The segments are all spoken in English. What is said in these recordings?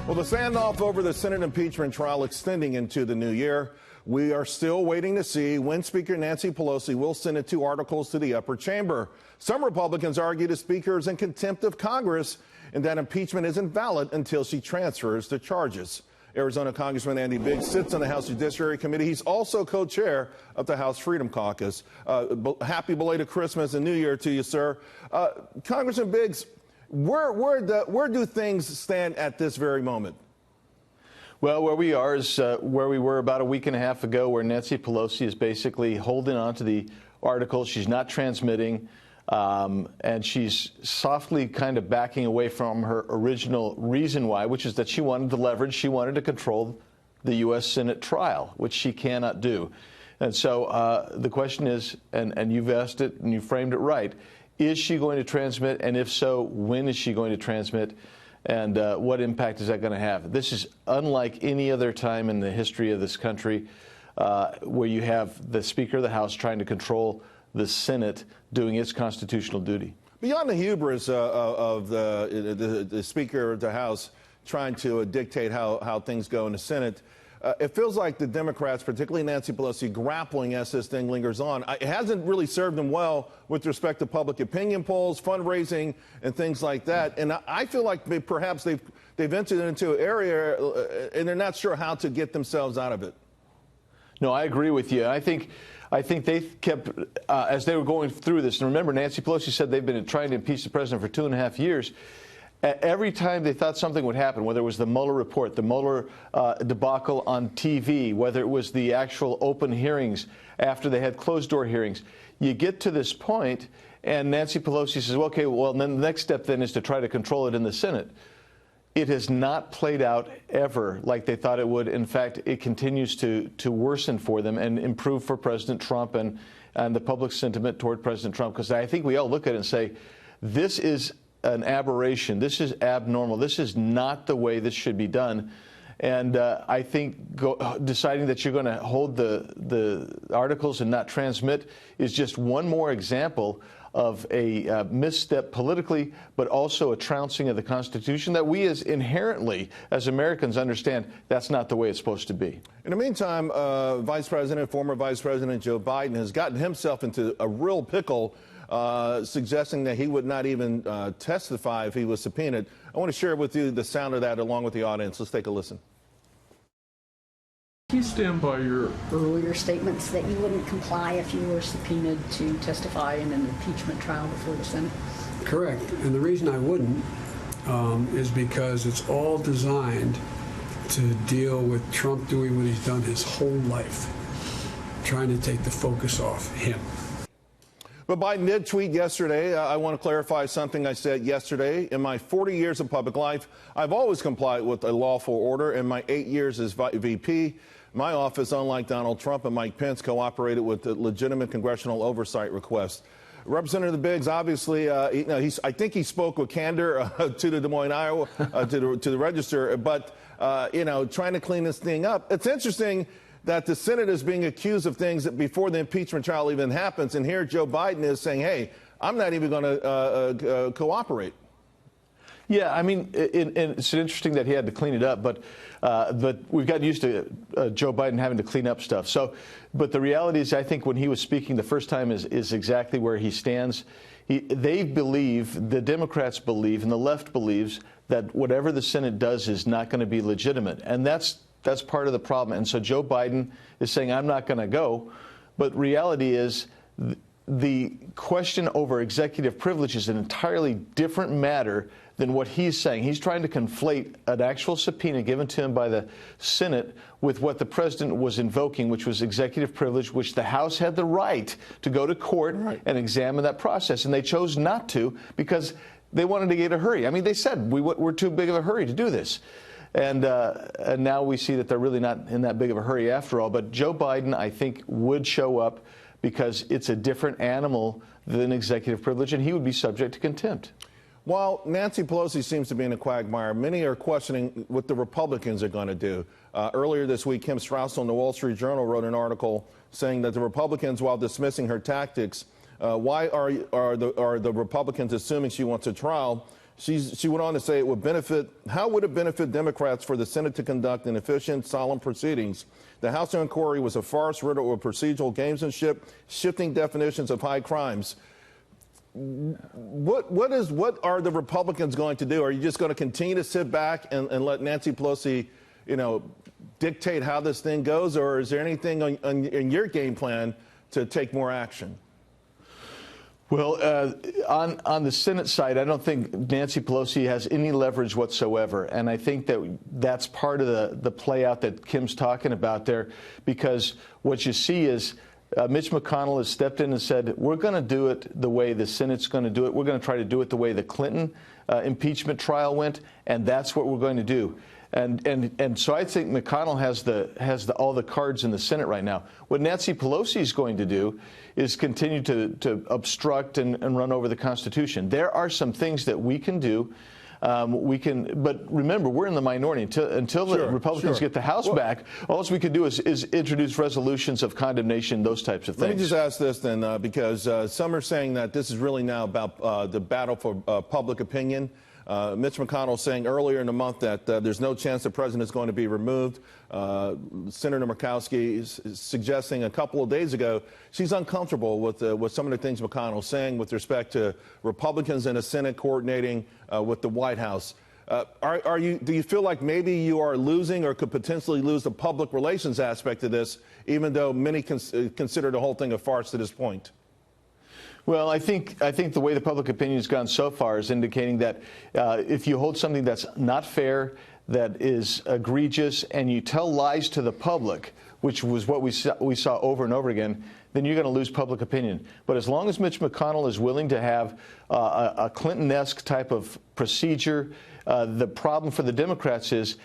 Well, the standoff over the Senate impeachment trial extending into the new year. We are still waiting to see when Speaker Nancy Pelosi will send the two articles to the upper chamber. Some Republicans argue the Speaker is in contempt of Congress and that impeachment isn't valid until she transfers the charges. Arizona Congressman Andy Biggs sits on the House Judiciary Committee. He's also co-chair of the House Freedom Caucus. Happy belated Christmas and New Year to you, sir. Congressman Biggs, where do things stand at this very moment? Well, where we are is where we were about a week and a half ago, where Nancy Pelosi is basically holding on to the articles. She's not transmitting, and she's softly kind of backing away from her original reason why, which is that she wanted to leverage, she wanted to control the U.S. Senate trial, which she cannot do. And so the question is, and you've asked it and you framed it right, is she going to transmit? And if so, when is she going to transmit? And what impact is that going to have? This is unlike any other time in the history of this country where you have the Speaker of the House trying to control the Senate doing its constitutional duty. Beyond the hubris of the Speaker of the House trying to dictate how things go in the Senate, it feels like the Democrats, particularly Nancy Pelosi, grappling as this thing lingers on. It hasn't really served them well with respect to public opinion polls, fundraising, and things like that. And I feel like perhaps they've entered into an area and they're not sure how to get themselves out of it. No, I agree with you. I think they kept, as they were going through this, and remember, Nancy Pelosi said they've been trying to impeach the president for 2.5 years. Every time they thought something would happen, whether it was the Mueller report, the Mueller debacle on TV, whether it was the actual open hearings after they had closed-door hearings, you get to this point, and Nancy Pelosi says, well, okay, well, then the next step then is to try to control it in the Senate. It has not played out ever like they thought it would. In fact, it continues to worsen for them and improve for President Trump and the public sentiment toward President Trump, because I think we all look at it and say, this is an aberration. This is abnormal. This is not the way this should be done. And I think deciding that you're going to hold the articles and not transmit is just one more example of a misstep politically, but also a trouncing of the Constitution that we as inherently, as Americans, understand that's not the way it's supposed to be. In the meantime, former Vice President Joe Biden has gotten himself into a real pickle, suggesting that he would not even testify if he was subpoenaed. I want to share with you the sound of that along with the audience. Let's take a listen. Do you stand by your earlier statements that you wouldn't comply if you were subpoenaed to testify in an impeachment trial before the Senate? Correct. And the reason I wouldn't is because it's all designed to deal with Trump doing what he's done his whole life, trying to take the focus off him. But Biden did tweet yesterday. I want to clarify something I said yesterday. In my 40 years of public life, I've always complied with a lawful order. In my 8 years as VP, my office, unlike Donald Trump and Mike Pence, cooperated with the legitimate congressional oversight request. Representative Biggs, obviously, I think he spoke with candor to the Des Moines, Iowa, to the Register, but, trying to clean this thing up. It's interesting that the Senate is being accused of things that before the impeachment trial even happens. And here Joe Biden is saying, hey, I'm not even going to cooperate. Yeah, I mean, it's interesting that he had to clean it up, but we've gotten used to Joe Biden having to clean up stuff. So, but the reality is, I think when he was speaking the first time is exactly where he stands. They believe, the Democrats believe, and the left believes that whatever the Senate does is not going to be legitimate. And that's part of the problem. And so Joe Biden is saying, I'm not going to go. But reality is the question over executive privilege is an entirely different matter than what he's saying. He's trying to conflate an actual subpoena given to him by the Senate with what the president was invoking, which was executive privilege, which the House had the right to go to court and examine that process. And they chose not to because they wanted to get a hurry. I mean, they said we're too big of a hurry to do this. And now we see that they're really not in that big of a hurry after all. But Joe Biden, I think, would show up because it's a different animal than executive privilege, and he would be subject to contempt. While Nancy Pelosi seems to be in a quagmire, many are questioning what the Republicans are going to do. Earlier this week, Kim Strauss on the Wall Street Journal wrote an article saying that the Republicans, while dismissing her tactics, why are the Republicans assuming she wants a trial? She went on to say how would it benefit Democrats for the Senate to conduct an efficient, solemn proceedings? The House inquiry was a farce riddled with procedural gamesmanship, shifting definitions of high crimes. What are the Republicans going to do? Are you just going to continue to sit back and let Nancy Pelosi, dictate how this thing goes, or is there anything in your game plan to take more action? Well, on the Senate side, I don't think Nancy Pelosi has any leverage whatsoever. And I think that's part of the play out that Kim's talking about there, because what you see is Mitch McConnell has stepped in and said, we're going to do it the way the Senate's going to do it. We're going to try to do it the way the Clinton impeachment trial went, and that's what we're going to do. And so I think McConnell has all the cards in the Senate right now. What Nancy Pelosi is going to do is continue to obstruct and run over the Constitution. There are some things that we can do. But remember, we're in the minority until the Republicans get the House back. All we can do is introduce resolutions of condemnation, those types of things. Let me just ask this then, because some are saying that this is really now about the battle for public opinion. Mitch McConnell saying earlier in the month that there's no chance the president is going to be removed. Senator Murkowski is suggesting a couple of days ago she's uncomfortable with some of the things McConnell's saying with respect to Republicans in the Senate coordinating with the White House. Do you feel like maybe you are losing or could potentially lose the public relations aspect of this, even though many consider the whole thing a farce to this point? Well, I think the way the public opinion has gone so far is indicating that if you hold something that's not fair, that is egregious, and you tell lies to the public, which was what we saw over and over again, then you're going to lose public opinion. But as long as Mitch McConnell is willing to have a Clinton-esque type of procedure, the problem for the Democrats is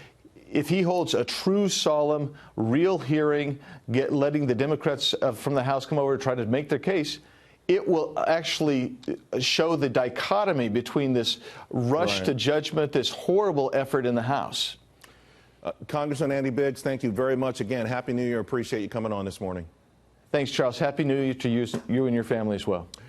if he holds a true, solemn, real hearing, letting the Democrats from the House come over to try to make their case, it will actually show the dichotomy between this rush to judgment, this horrible effort in the House. Congressman Andy Biggs, thank you very much again. Happy New Year. Appreciate you coming on this morning. Thanks, Charles. Happy New Year to you and your family as well.